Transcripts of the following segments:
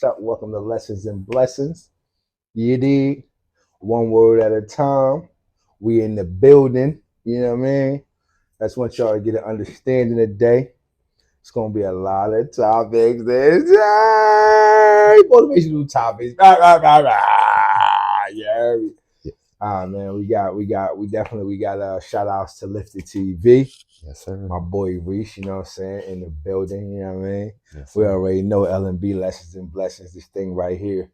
what's up? Welcome to Lessons and Blessings. You dig? One word at a time. We in the building. You know what I mean? That's want y'all to get an understanding today. It's gonna be a lot of topics. There's motivational topics. Yeah. Man, we got shout outs to Lifted TV. Yes, sir. My boy Reese, you know what I'm saying, in the building, you know what I mean? Yes, We sir. already know L&B Lessons and Blessings, this thing right here.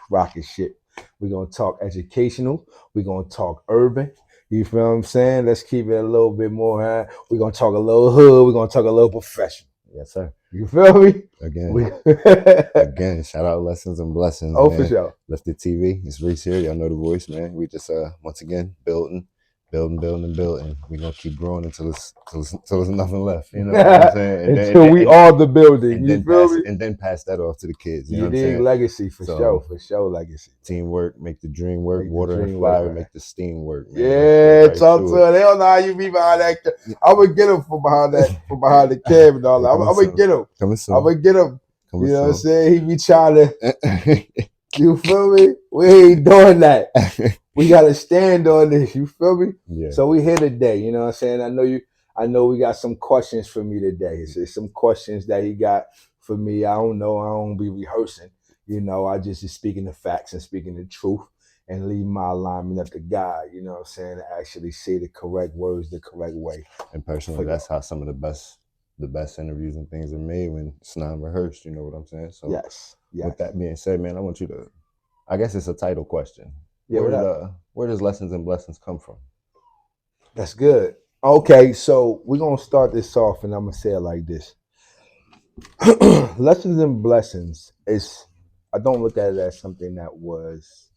Rocket shit. We're gonna talk educational, we're gonna talk urban. You feel what I'm saying? Let's keep it a little bit more, huh? We're gonna talk a little hood, we're gonna talk a little professional. Yes, sir. You feel me? Again, shout out Lessons and Blessings. Oh, man. for sure. Lifted TV. It's Reese here. Y'all know the voice, man. We just once again building. We're gonna keep growing until there's nothing left. You know what I'm saying? Until we are the building. And you then feel pass me? and then pass that off to the kids. You know You what I'm dig? saying? Legacy for So, sure, legacy. Teamwork make the dream work. Make the Water dream and work, fire man. make the steam work. Man. Yeah, Right talk to her. They don't know how you be behind that. I'm gonna get them from behind the cab and all that. I'm gonna get them. Coming soon. I'm gonna get him. Coming You know what I'm soon. saying? He be trying to. You feel me? We ain't doing that. We gotta stand on this. You feel me? Yeah. So we here today. You know what I'm saying? I know we got some questions for me today. It's some questions that he got for me. I don't know. I don't be rehearsing. You know, I just is speaking the facts and speaking the truth and leave my alignment up to God. You know what I'm saying? To actually say the correct words the correct way. And personally, that's how some of the best interviews and things are made when it's not rehearsed. You know what I'm saying? So yes. With that being said, man, I want you to. I guess it's a title question. Yeah. Where does Lessons and Blessings come from? That's good. Okay, so we're gonna start this off, and I'm gonna say it like this: Lessons and Blessings is. I don't look at it as something that was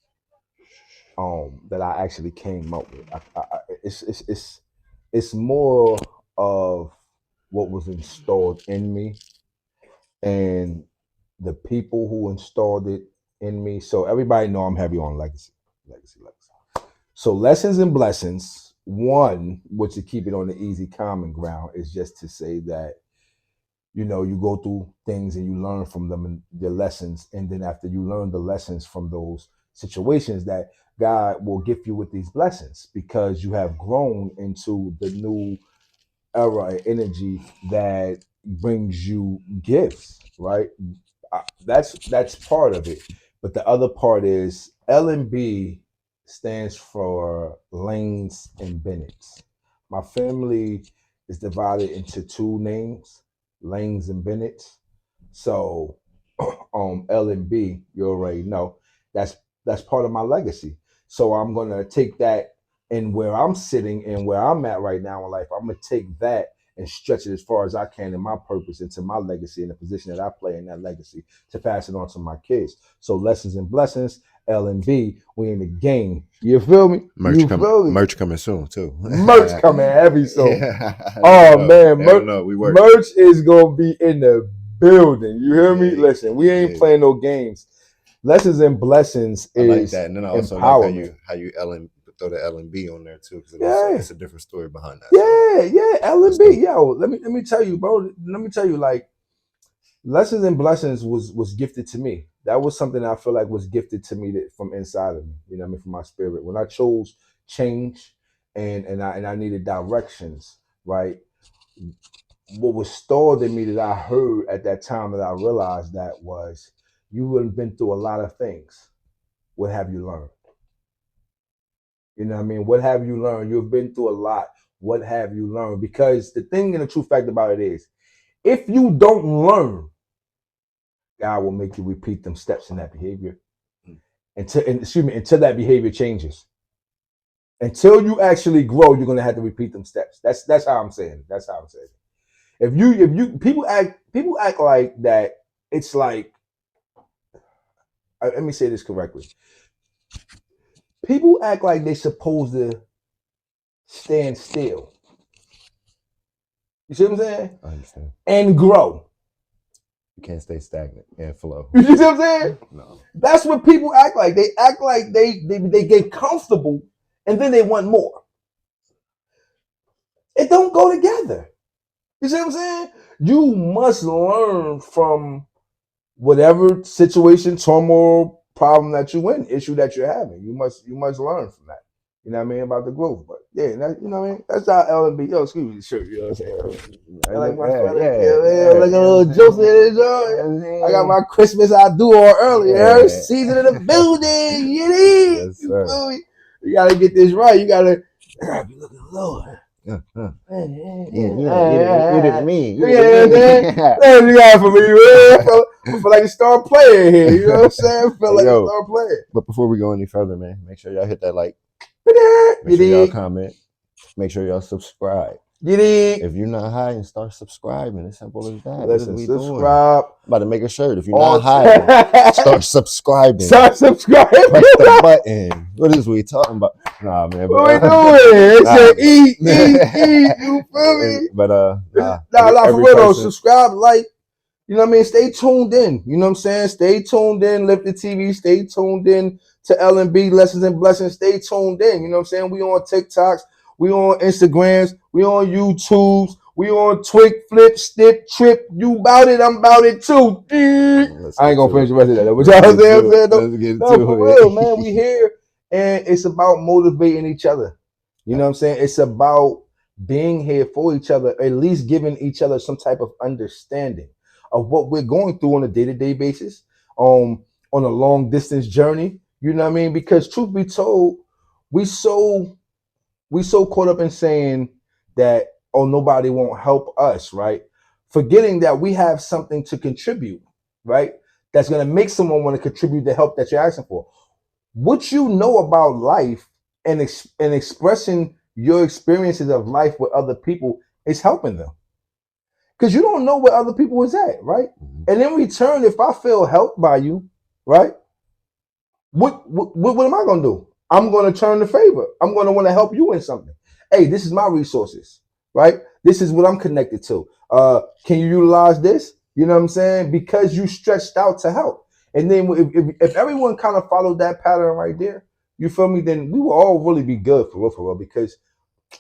that I actually came up with. It's more of what was installed in me and the people who installed it in me. So everybody know I'm heavy on legacy. So Lessons and Blessings, one, which to keep it on the easy common ground, is just to say that, you know, you go through things and you learn from them and the lessons. And then after you learn the lessons from those situations, that God will gift you with these blessings because you have grown into the new era and energy that brings you gifts, right? That's part of it. But the other part is L&B stands for Lanes and Bennett's. My family is divided into two names, Lanes and Bennett's. So L&B, you already know, that's part of my legacy. So I'm gonna take that and where I'm sitting and where I'm at right now in life, I'm gonna take that and stretch it as far as I can in my purpose into my legacy and the position that I play in that legacy to pass it on to my kids. So Lessons and Blessings, L&B, we in the game. You feel me? Merch coming soon too. Merch coming heavy soon. Yeah, man, merch is gonna be in the building. You hear me? Listen, we ain't playing no games. Lessons and Blessings is I like that, and then I also like how you throw the L&B on there too, because it's a different story behind that. Yeah, L&B. Yo, let me tell you, bro. Let me tell you, like, Lessons and Blessings was gifted to me. That was something I feel like was gifted to me from inside of me. You know what I mean? From my spirit. When I chose change and I needed directions, right? What was stored in me that I heard at that time that I realized that was, you have been through a lot of things. What have you learned? You know what I mean? What have you learned? You've been through a lot. What have you learned? Because the thing and the true fact about it is, if you don't learn, God will make you repeat them steps in that behavior until that behavior changes. Until you actually grow, you're gonna have to repeat them steps. That's how I'm saying it. That's how I'm saying it. If you people act like that, it's like, let me say this correctly. People act like they're supposed to stand still. You see what I'm saying? I understand. And grow. You can't stay stagnant and flow. You see what I'm saying? No. That's what people act like. They act like they get comfortable and then they want more. It don't go together. You see what I'm saying? You must learn from whatever situation, turmoil, problem that you in, issue that you're having. You must learn from that. You know what I mean, about the growth. But yeah, that, you know what I mean? That's how L&B. Yo, excuse me, the shirt, you know what I'm saying? I like my Yeah, sweater. yeah, Yeah, man. yeah. Like a You know little what I'm jokes in saying? it, You Joe. know what I got I'm my Christmas I do on earlier. saying? Season of the building. You Yeah. need. Yes, You sir. feel me? You gotta get this right. You gotta be looking low. Uh, uh. Yeah, You didn't mean. You you know what I'm didn't saying? mean. That's what you got for me, man. I feel like a star player here. You know what I'm saying? I feel Hey, like a yo, star player. but before we go any further, man, make sure y'all hit that like. You Make sure y'all dig? comment. Make sure y'all subscribe. You dig? If you're not hiding, start subscribing. It's simple as that. What is Listen, we doing? subscribe. I'm about to make a shirt. If you're not On hiding, start subscribing. start subscribing. Press the button. What is we talking about? Nah, man. What we But doing? They nah, said eat. You feel me? but nah. Nah, for Every real though. person. Subscribe, like. You know what I mean? Stay tuned in. You know what I'm saying? Stay tuned in. Lift the TV. Stay tuned in to L&B Lessons and Blessings. Stay tuned in. You know what I'm saying? We on TikToks. We on Instagrams. We on YouTubes. We on Twig, Flip, Snip, Trip. You about it? I'm about it too. I ain't gonna finish the rest of that. But y'all saying? Let's get No, to for it. real, man. We here, and it's about motivating each other. You know what I'm saying? It's about being here for each other, at least giving each other some type of understanding of what we're going through on a day-to-day basis, on a long distance journey. You know what I mean? Because truth be told, we so caught up in saying that, oh, nobody won't help us, right? Forgetting that we have something to contribute, right? That's gonna make someone want to contribute the help that you're asking for. What you know about life and expressing your experiences of life with other people is helping them, because you don't know where other people is at, right? Mhm. And in return, if I feel helped by you, right, what am I gonna do? I'm gonna turn the favor. I'm gonna want to help you in something. Hey, this is my resources, right? This is what I'm connected to. Can you utilize this? You know what I'm saying? Because you stretched out to help. And then if everyone kind of followed that pattern right there, you feel me? Then we will all really be good for real, because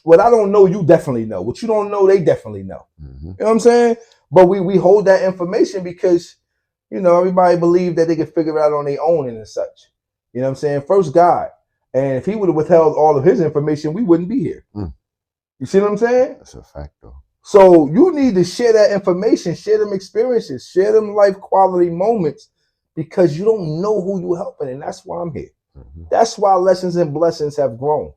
what I don't know, you definitely know. What you don't know, they definitely know. Mm-hmm. You know what I'm saying? But we hold that information because, you know, everybody believed that they could figure it out on their own and such. You know what I'm saying? First God. And if he would have withheld all of his information, we wouldn't be here. You see what I'm saying? That's a fact, though. So you need to share that information, share them experiences, share them life quality moments, because you don't know who you're helping. And that's why I'm here. Mm-hmm. That's why Lessons and Blessings have grown.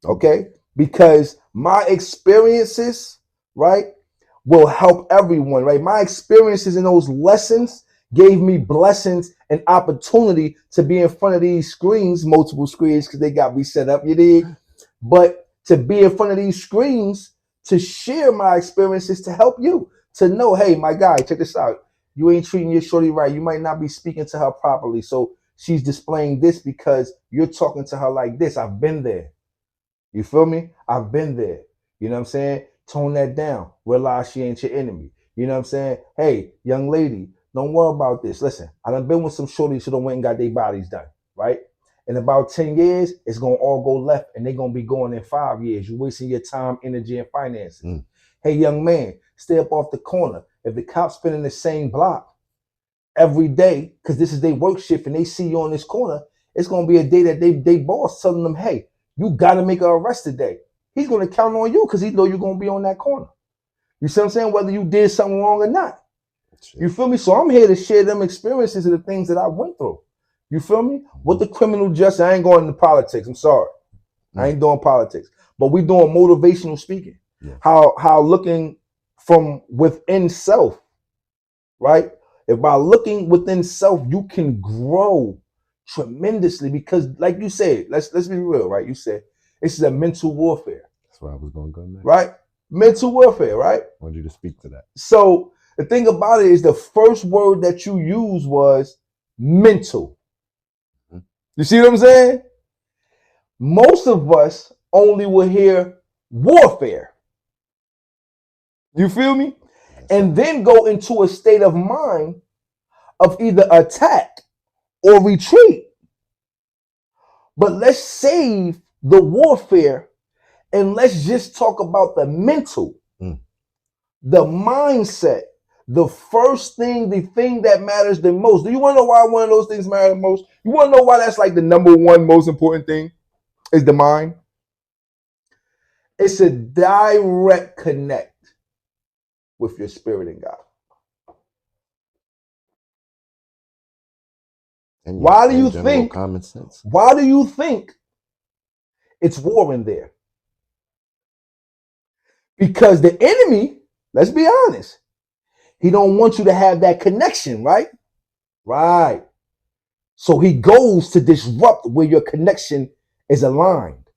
Okay? Because my experiences, right, will help everyone, right? My experiences in those lessons gave me blessings and opportunity to be in front of these screens, multiple screens, because they got me set up, you dig? But to be in front of these screens, to share my experiences, to help you, to know, hey, my guy, check this out. You ain't treating your shorty right. You might not be speaking to her properly. So she's displaying this because you're talking to her like this. I've been there. You feel me? I've been there. You know what I'm saying? Tone that down. Realize she ain't your enemy. You know what I'm saying? Hey, young lady, don't worry about this. Listen, I done been with some shorties who done went and got their bodies done, right? In about 10 years, it's gonna all go left, and they're gonna be going in 5 years. You're wasting your time, energy, and finances. Hey, young man, stay up off the corner. If the cops spinning the same block every day, because this is their work shift and they see you on this corner, it's gonna be a day that they boss telling them, hey, you gotta make an arrest today. He's gonna count on you because he know you're gonna be on that corner. You see what I'm saying? Whether you did something wrong or not. You feel me? So I'm here to share them experiences of the things that I went through. You feel me? What the criminal justice, I ain't going into politics. I'm sorry. I ain't doing politics. But we doing motivational speaking. Yeah. How looking from within self, right? If by looking within self, you can grow tremendously, because like you said, let's be real, right? You said this is a mental warfare. That's where I was going to go next. Right? Mental warfare, right? I want you to speak to that. So the thing about it is the first word that you used was mental. You see what I'm saying? Most of us only will hear warfare. You feel me? And then go into a state of mind of either attack or retreat. But let's save the warfare and let's just talk about the mental, the mindset, the thing that matters the most. Do you want to know why one of those things matter the most? You want to know why that's like the number one most important thing is the mind? It's a direct connect with your spirit and God. And Why do you general think? common sense. Why do you think it's war in there? Because the enemy, let's be honest, he don't want you to have that connection, right? Right. So he goes to disrupt where your connection is aligned.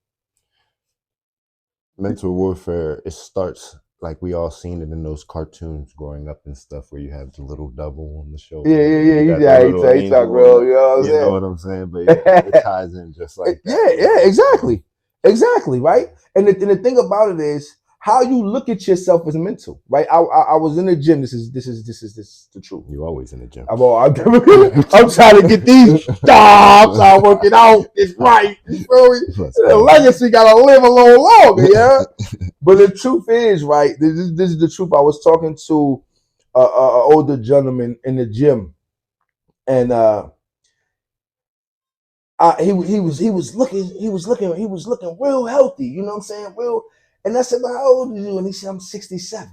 Mental warfare, it starts like we all seen it in those cartoons growing up and stuff where you have the little devil on the shoulder. Yeah. You got the little angel Bro. on You know you know what I'm saying? But yeah, it ties in just like that. You know exactly. Exactly, right? And the thing about it is how you look at yourself is mental, right? I was in the gym. This is the truth. You always in the gym. I'm trying to get these jobs. I'm working out. It's right. You feel me? The legacy gotta live a little longer, yeah. But the truth is, right? This is the truth. I was talking to an older gentleman in the gym, and he was looking real healthy. You know what I'm saying? Real. And I said, "Well, how old are you?" And he said, "I'm 67."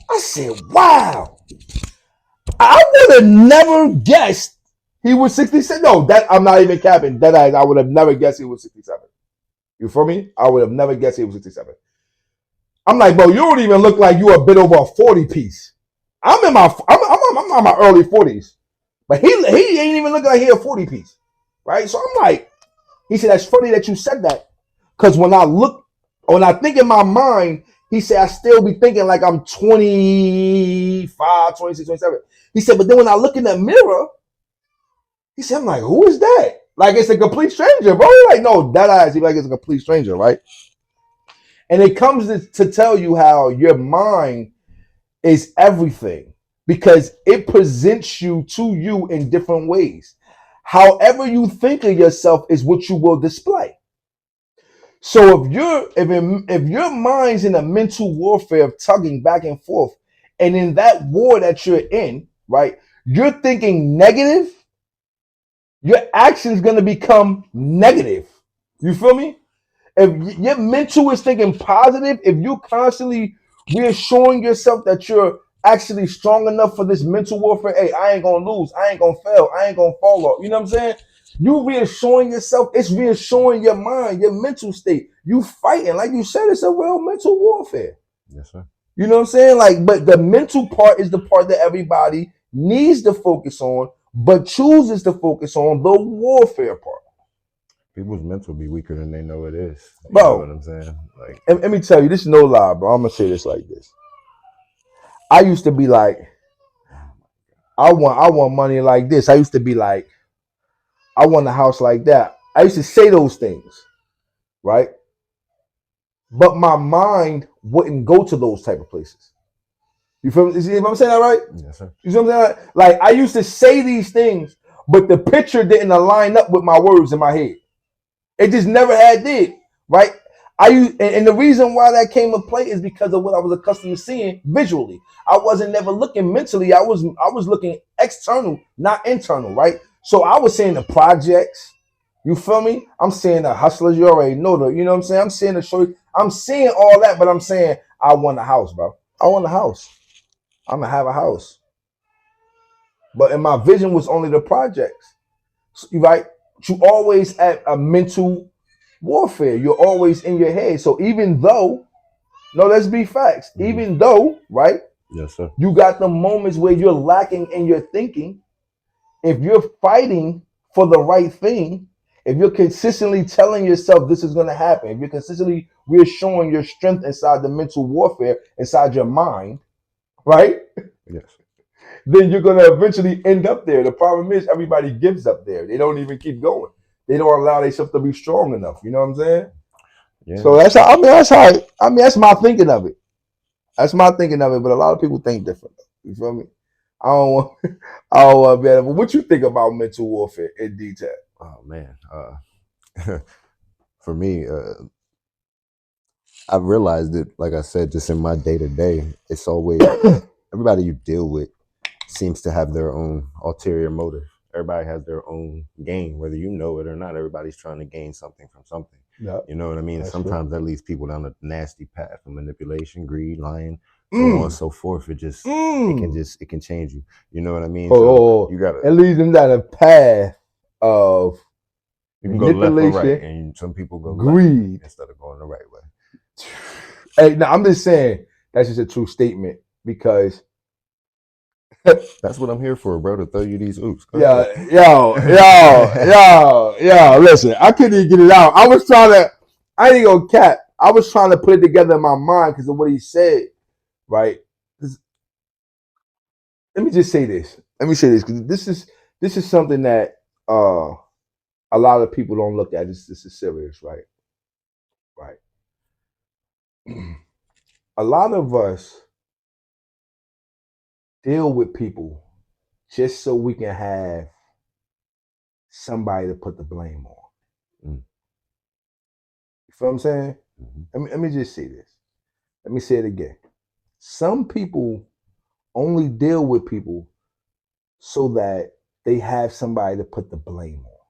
I said, "Wow." I would have never guessed he was 67. No, that I'm not even capping. That I would have never guessed he was 67. You feel me? I would have never guessed he was 67. I'm like, bro, you don't even look like you a bit over a 40 piece. I'm in my early 40s. But he ain't even looking like he a 40 piece. Right? So I'm like, he said, that's funny that you said that. Because when I think in my mind, he said, I still be thinking like I'm 25, 26, 27. He said, but then when I look in the mirror, he said, I'm like, who is that? Like, it's a complete stranger, bro. Like, no, that eyes, he like it's a complete stranger, right? And it comes to tell you how your mind is everything because it presents you to you in different ways. However you think of yourself is what you will display. So if your mind's in a mental warfare of tugging back and forth, and in that war that you're in, right, you're thinking negative, your action's gonna become negative. You feel me? If your mental is thinking positive, if you constantly reassuring yourself that you're actually strong enough for this mental warfare, hey, I ain't gonna lose, I ain't gonna fail, I ain't gonna fall off. You know what I'm saying? You reassuring yourself, it's reassuring your mind, your mental state. You fighting, like you said, it's a real mental warfare. Yes, sir. You know what I'm saying? Like, but the mental part is the part that everybody needs to focus on, but chooses to focus on the warfare part. People's mental be weaker than they know it is. You Bro, know what I'm saying? Like, let me tell you, this is no lie, bro. I'm gonna say this like this. I used to be like, I want money like this. I used to be like, I want a house like that. I used to say those things, right? But my mind wouldn't go to those type of places. You feel me? You see if I'm saying that right? yes, sir. You see what I'm saying? Like I used to say these things, but the picture didn't align up with my words in my head. It just never had did, right? And the reason why that came to play is because of what I was accustomed to seeing visually. I wasn't never looking mentally. I was looking external, not internal, right? So I was seeing the projects. You feel me? I'm seeing the hustlers. You already know the. You know what I'm saying? I'm seeing the show. I'm seeing all that, but I'm saying I want a house, bro. I want a house. I'm gonna have a house. But in my vision was only the projects, right? You always at a mental warfare. You're always in your head. So even though, no, let's be facts. Even though, right, Yes, sir. you got the moments where you're lacking in your thinking, if you're fighting for the right thing, if you're consistently telling yourself this is going to happen, if you're consistently reassuring your strength inside the mental warfare, inside your mind, right, Yes. then you're going to eventually end up there. The problem is everybody gives up there. They don't even keep going. They don't allow themselves to be strong enough. You know what I'm saying? Yeah. So that's how. That's my thinking of it. That's my thinking of it. But a lot of people think different. You feel me? I don't want. I don't want to be able. But what you think about mental warfare in detail? Oh man. For me, I've realized it, like I said, just in my day to day, it's always everybody you deal with seems to have their own ulterior motive. Everybody has their own gain, whether you know it or not. Everybody's trying to gain something from something. Yeah, You know what I mean? that's true. Sometimes that leads people down a nasty path of manipulation, greed, lying, so on and so forth. It can change you. You know what I mean? So Oh, you gotta it leads them down a path of you can go left or right, manipulation, and some people go left greed. instead of going the right way. Hey, now I'm just saying that's just a true statement because That's what I'm here for, bro. To throw you these oops. Go yeah, ahead. listen, I couldn't even get it out. I ain't gonna cap. I was trying to put it together in my mind because of what he said, right? Let me just say this. Let me say this because this is something that a lot of people don't look at. This is serious, right? Right. A lot of us deal with people just so we can have somebody to put the blame on. Mm. You feel what I'm saying? Mhm. Let me just say this. Let me say it again. Some people only deal with people so that they have somebody to put the blame on.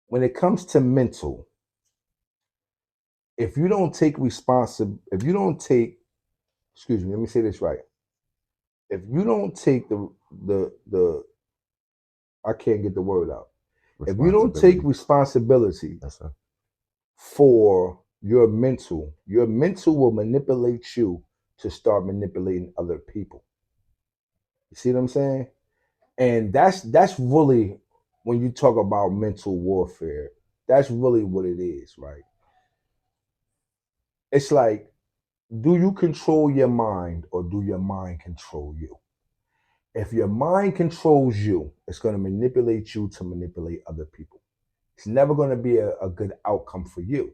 When it comes to mental, if you don't take if you don't take, excuse me, let me say this right. If you don't take the I can't get the word out. If you don't take Responsibility. responsibility That's a for your mental will manipulate you to start manipulating other people. You see what I'm saying? And that's really when you talk about mental warfare, that's really what it is, right? It's like, do you control your mind or do your mind control you? If your mind controls you, it's going to manipulate you to manipulate other people. It's never going to be a good outcome for you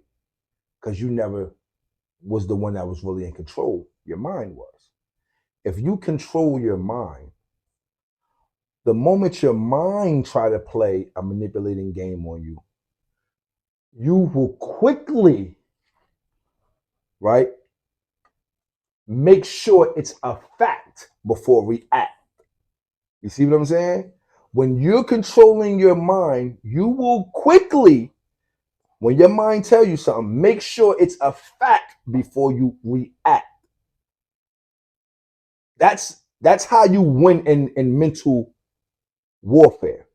because you never was the one that was really in control. Your mind was. If you control your mind, the moment your mind try to play a manipulating game on you, you will quickly, right, make sure it's a fact before react. You see what I'm saying? When you're controlling your mind, you will quickly, when your mind tell you something, make sure it's a fact before you react. That's how you win in mental warfare.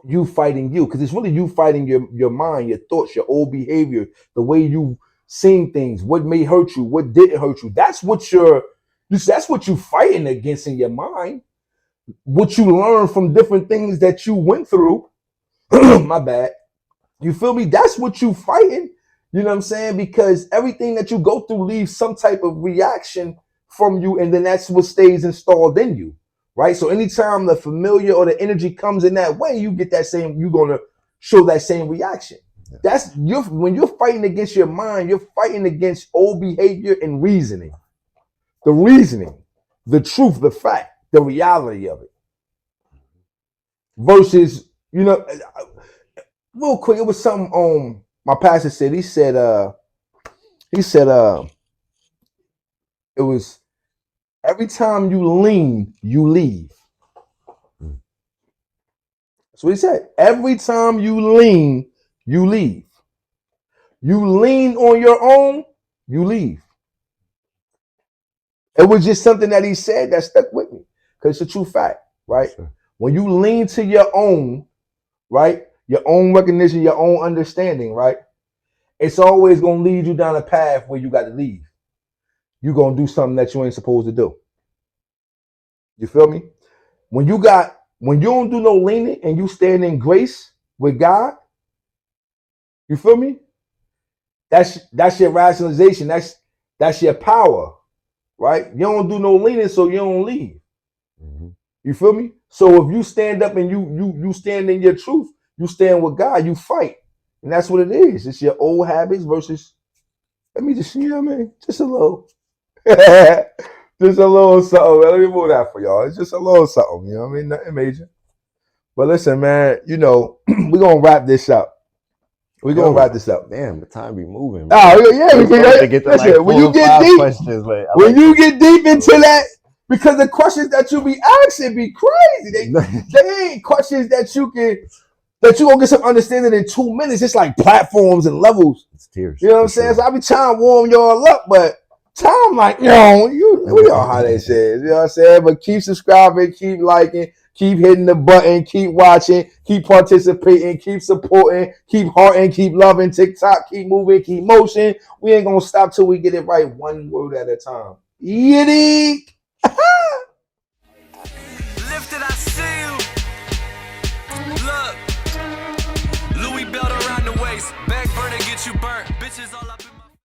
You fighting you, because it's really you fighting your mind, your thoughts, your old behavior, the way you seen things, what may hurt you, what didn't hurt you. That's what you fighting against in your mind. What you learn from different things that you went through. My bad. You feel me? That's what you fighting. You know what I'm saying? Because everything that you go through leaves some type of reaction from you, and then that's what stays installed in you. Right? So anytime the familiar or the energy comes in that way, you get that same, you're gonna show that same reaction. yeah. That's when you're fighting against your mind, you're fighting against old behavior and reasoning. The reasoning, the truth, the fact, the reality of it. Versus, real quick, it was something my pastor said. He said it was every time you lean, you leave. Mm. So he said, every time you lean, you leave. You lean on your own, you leave. It was just something that he said that stuck with me. Because it's a true fact, right? Sure. When you lean to your own, right? Your own recognition, your own understanding, right? It's always gonna lead you down a path where you got to leave. You're gonna do something that you ain't supposed to do. You feel me? When you don't do no leaning and you stand in grace with God, you feel me? That's your rationalization. That's your power, right? You don't do no leaning, so you don't leave. Mm-hmm. You feel me? So if you stand up and you stand in your truth, you stand with God, you fight. And that's what it is. It's your old habits versus, let me just, you know what I mean? Just a little. Just a little something. Let me move that for y'all. It's just a little something, you know what I mean? Nothing major. But listen, man, we're gonna wrap this up. We gonna Yo, wrap this up. damn, the time be moving, bro. Oh yeah, We supposed to because get to listen, like when 4 you or get 5 deep, questions, but I when like you this. get deep I into like that, because the questions that you be asking be crazy. this. They ain't questions that you gonna get some understanding in 2 minutes. It's like platforms and levels. It's tears, You know what for I'm saying? sure. So I be trying to warm y'all up, but time like, we know how they say it. You know what I'm saying? But keep subscribing, keep liking, keep hitting the button, keep watching, keep participating, keep supporting, keep hearting, keep loving TikTok, keep moving, keep motion. We ain't gonna stop till we get it right, one word at a time. Yiddy. Lifted, I see you. Look, Louis belt around the waist, back burner get you burnt. Bitches all up in